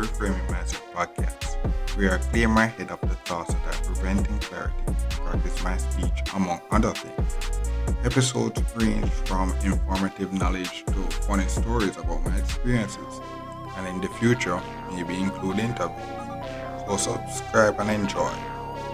Reframing Mindset podcast. We are clear my head of the thoughts that are preventing clarity, practice my speech, among other things. Episodes range from informative knowledge to funny stories about my experiences, and in the future, maybe include interviews. So subscribe and enjoy.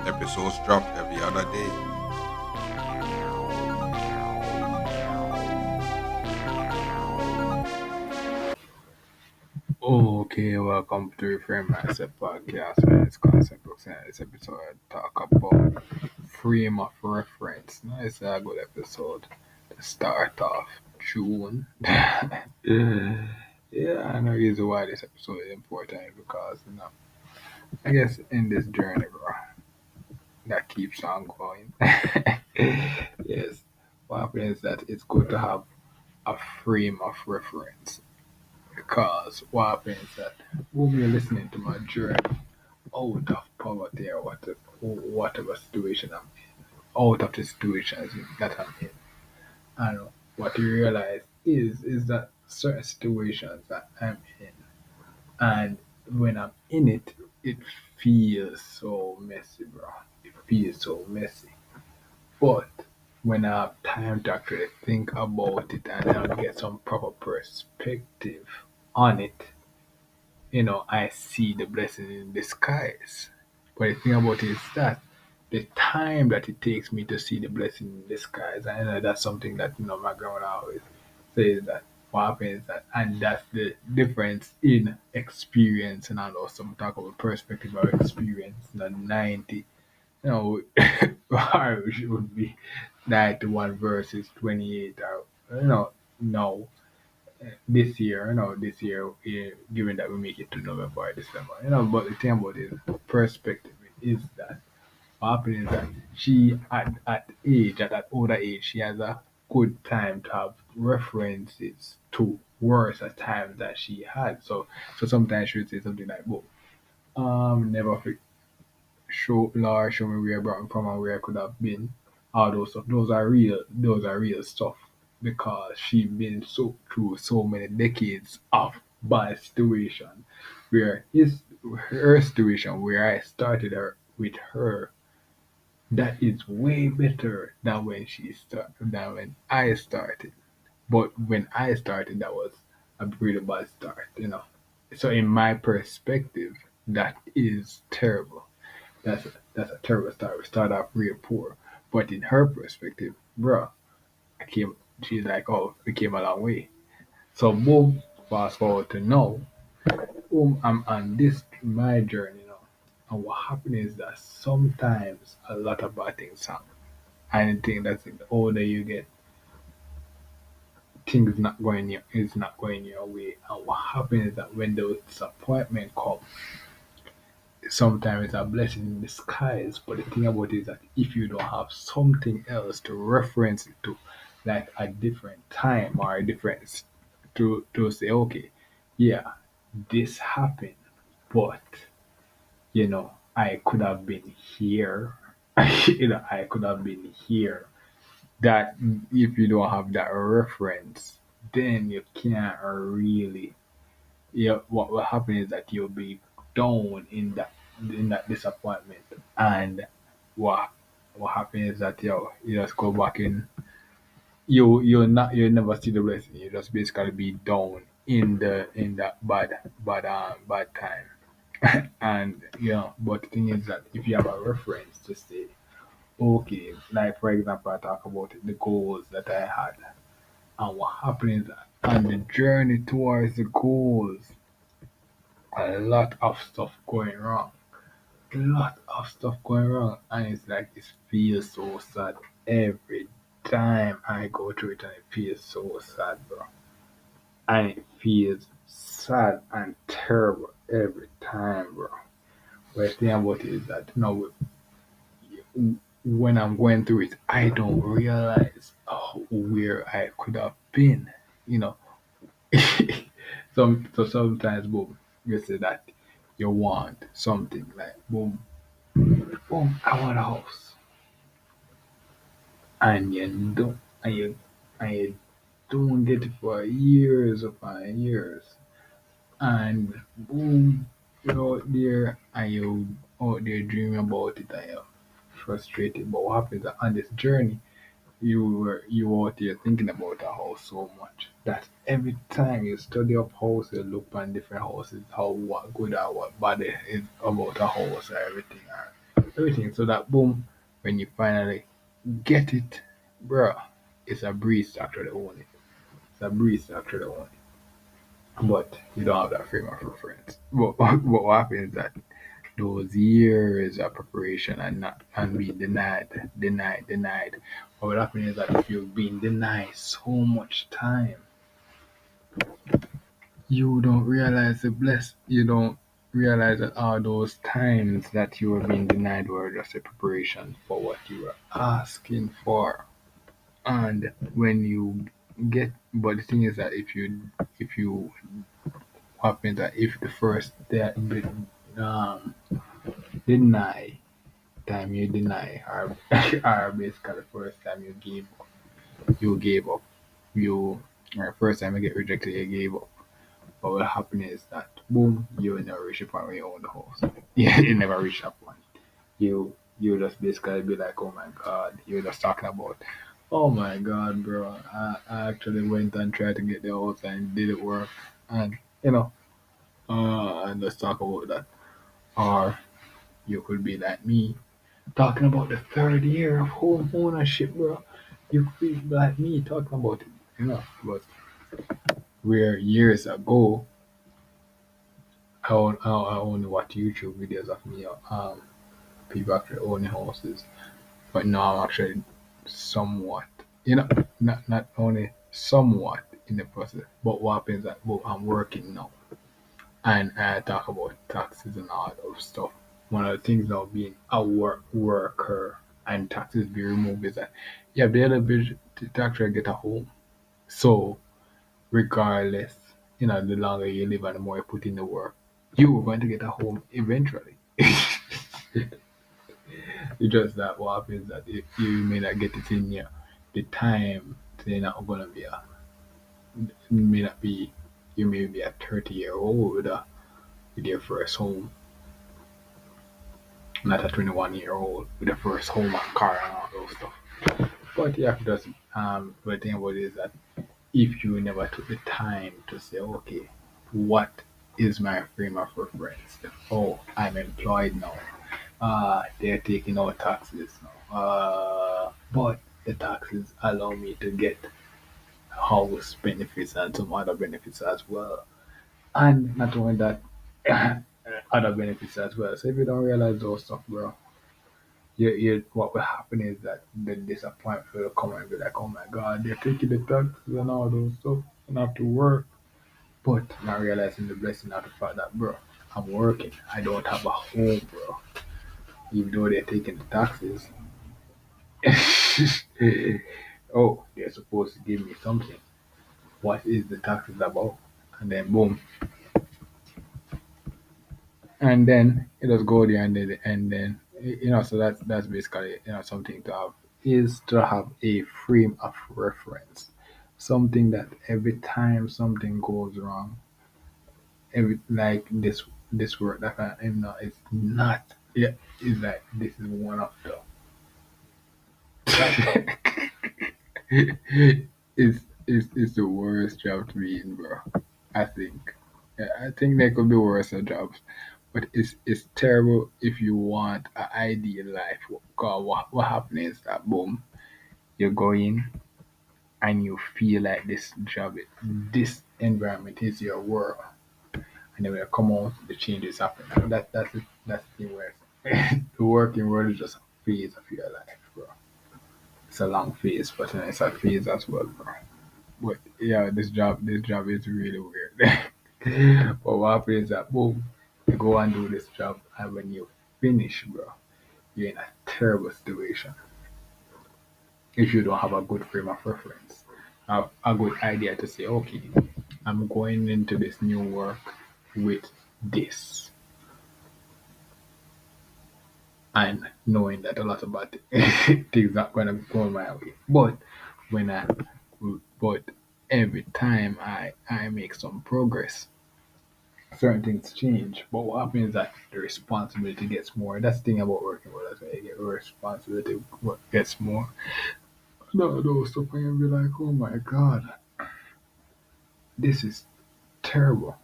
Episodes drop every other day. Okay, welcome to Reframe Mindset Podcast, where it's concept books and this episode I talk about frame of reference. Now it's a good episode to start off June. Yeah, I know the reason why this episode is important is because I guess in this journey, bro, that keeps on going. Yes, what happens is that it's good to have a frame of reference because what happens is that when you're listening to my journey out of poverty or whatever situation I'm in, out of the situations that I'm in, and what you realize is that certain situations that I'm in, and when I'm in it, it feels so messy, bro. It feels so messy. But when I have time to actually think about it and get some proper perspective on it, I see the blessing in disguise. But the thing about it is that the time that it takes me to see the blessing in disguise, and that's something that my grandmother always says that what happens is that, and that's the difference in experience, and also talk about perspective or experience. The 90, you know, Irish would be 91 versus 28, or no this year, given that we make it to November or December, but the thing about it, perspective is that what happens is that she, at that older age, she has a good time to have references to worse at times that she had. So sometimes she would say something like, "Well, never show me where I brought me from and where I could have been." All those stuff. Those are real stuff because she's been so through so many decades of bad situation where her situation where I started her with her, that is way better than than when I started. But when I started, that was a really bad start. So in my perspective, that is terrible. That's a terrible start. We start off real poor. But in her perspective, bruh, I came she's like, "Oh, we came a long way." So boom, fast forward to now. Boom, I'm on this my journey. And what happened is that sometimes a lot of bad things happen. And the thing that's the older you get, things not going your way. And what happens is that when those disappointment come, sometimes it's a blessing in disguise. But the thing about it is that if you don't have something else to reference it to, like a different time or a different to say, okay, yeah, this happened, but I could have been here. I could have been here. That if you don't have that reference, then you can't really. Yeah, what will happen is that you'll be down in that disappointment, and what what happens is that you just go back in. You never see the blessing. You just basically be down in that bad time. And but the thing is that if you have a reference to say, okay, like for example, I talk about the goals that I had, and what happened is that on the journey towards the goals, a lot of stuff going wrong. A lot of stuff going wrong, and it's like it feels so sad every time I go through it, and it feels so sad, bro. And it feels sad and terrible every time, bro. But the thing about it is that when I'm going through it, I don't realize where I could have been. You know, so sometimes, boom, you say that you want something like boom, boom, I want a house, and you don't get it for years upon years, and boom. you're out there and you out there dreaming about it and you're frustrated. But what happens on this journey, you out there thinking about a house so much that every time you study up house, you look on different houses, how what good or what bad it is about a house or everything. So that boom, when you finally get it, bruh, it's a breeze to actually own it. It's a breeze to actually own it. But you don't have that frame of reference. But what happens is that those years of preparation and being denied. What will happen is that if you've been denied so much time, you don't realize the bless. You don't realize that all those times that you were being denied were just a preparation for what you were asking for. And when you but the thing is that if you happen that if the first um deny time you deny or or basically the first time you gave up you or first time you get rejected you gave up. What will happen is that boom, you will never reach a point where you own the house. Yeah, you never reach that point. You just basically be like, oh my god, you're just talking about, oh my god, bro, I actually went and tried to get the house and didn't work, and and let's talk about that. Or you could be like me, talking about the third year of home ownership, bro. You could be like me talking about it. But where years ago, I only watch YouTube videos of me, people actually owning houses. But now I'm actually somewhat, not only somewhat in the process, but what happens that well, I'm working now and I talk about taxes and all those stuff. One of the things now being a worker and taxes be removed is that you have the ability to actually get a home. So regardless, the longer you live and the more you put in the work, you are going to get a home eventually. It's just that what happens that if you may not get it in here, the time they're not gonna be may not be you may be a 30-year-old with your first home, not a 21-year-old with your first home and car and all those stuff. But you have to just but the thing about it is that if you never took the time to say, okay, what is my frame of reference? Oh, I'm employed now. They're taking out taxes now. But the taxes allow me to get house benefits and some other benefits as well. And not only that, other benefits as well. So if you don't realize those stuff, bro, what will happen is that the disappointment will come and be like, oh my god, they're taking the taxes and all those stuff and I have to work. But not realizing the blessing of the fact that, bro, I'm working. I don't have a home, bro. Even though they're taking the taxes. Oh, they're supposed to give me something. What is the taxes about? And then boom. And then it just go there and then so that's basically something to have is to have a frame of reference. Something that every time something goes wrong, every like this work that it's not yeah, it's like this is one of the it's the worst job to be in, bro. I think. Yeah, I think there could be worse jobs, but it's terrible if you want an ideal life. Cause what happens is that boom, you go in and you feel like this environment is your world, and then when you come out, the changes happen. And that's the thing where the working world is just a phase of your life, bro. It's a long phase, but it's a phase as well, bro. But yeah, this job is really weird. But what happens is that boom, you go and do this job, and when you finish, bro, you're in a terrible situation if you don't have a good frame of reference, a good idea to say, okay, I'm going into this new work with this, and knowing that a lot of bad things not gonna go my way. When I, but every time I make some progress, certain things change. But what happens is that the responsibility gets more. That's the thing about working with us. When you get responsibility, work gets more. No, no stuff, and you'll be like, oh my god, this is terrible.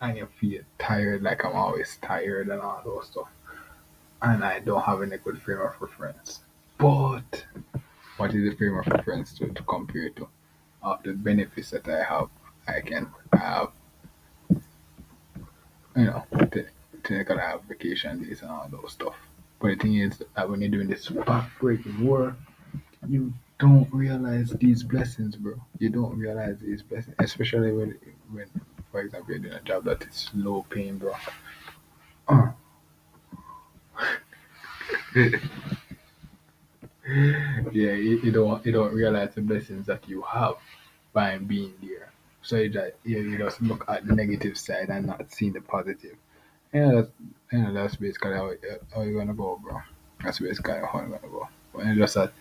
And you feel tired, like I'm always tired and all those stuff. And I don't have any good frame of reference. But what is the frame of reference to compare to? Of the benefits that I have, I can have, you know, technically have vacation days and all those stuff. But the thing is that when you're doing this backbreaking work, you don't realize these blessings, bro. You don't realize these blessings, especially when, for example, you're doing a job that is low paying, bro. Uh, yeah, you don't realize the blessings that you have by being there. So you just look at the negative side and not seeing the positive. Yeah, that's basically how you're gonna go, bro. That's basically how you're gonna go. But it's just that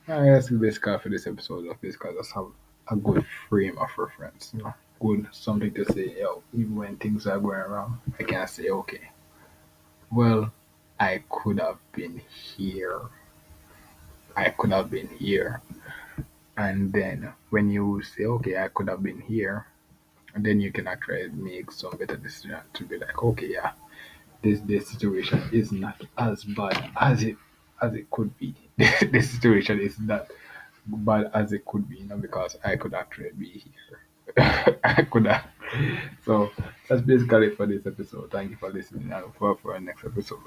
I guess basically for this episode of basically just have a good frame of reference, you know. Good something to say, yo, even when things are going wrong, I can say, okay, well, I could have been here. I could have been here. And then when you say, okay, I could have been here, and then you can actually make some better decision to be like, okay, yeah, this situation is not as bad as it could be. This situation is not bad as it could be, you know, because I could actually be here. I could have. So that's basically it for this episode. Thank you for listening. I look forward for our next episode.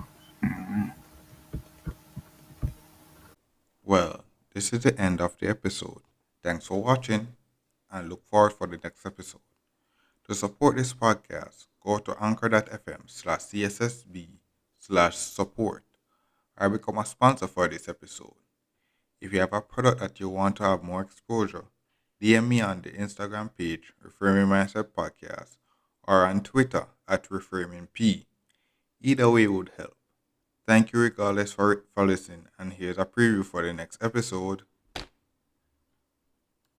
Well, this is the end of the episode. Thanks for watching and look forward for the next episode. To support this podcast, go to anchor.fm/cssb/support or become a sponsor for this episode. If you have a product that you want to have more exposure, DM me on the Instagram page Reframing Mindset Podcast or on Twitter at ReframingP. Either way would help. Thank you regardless for listening, and here's a preview for the next episode.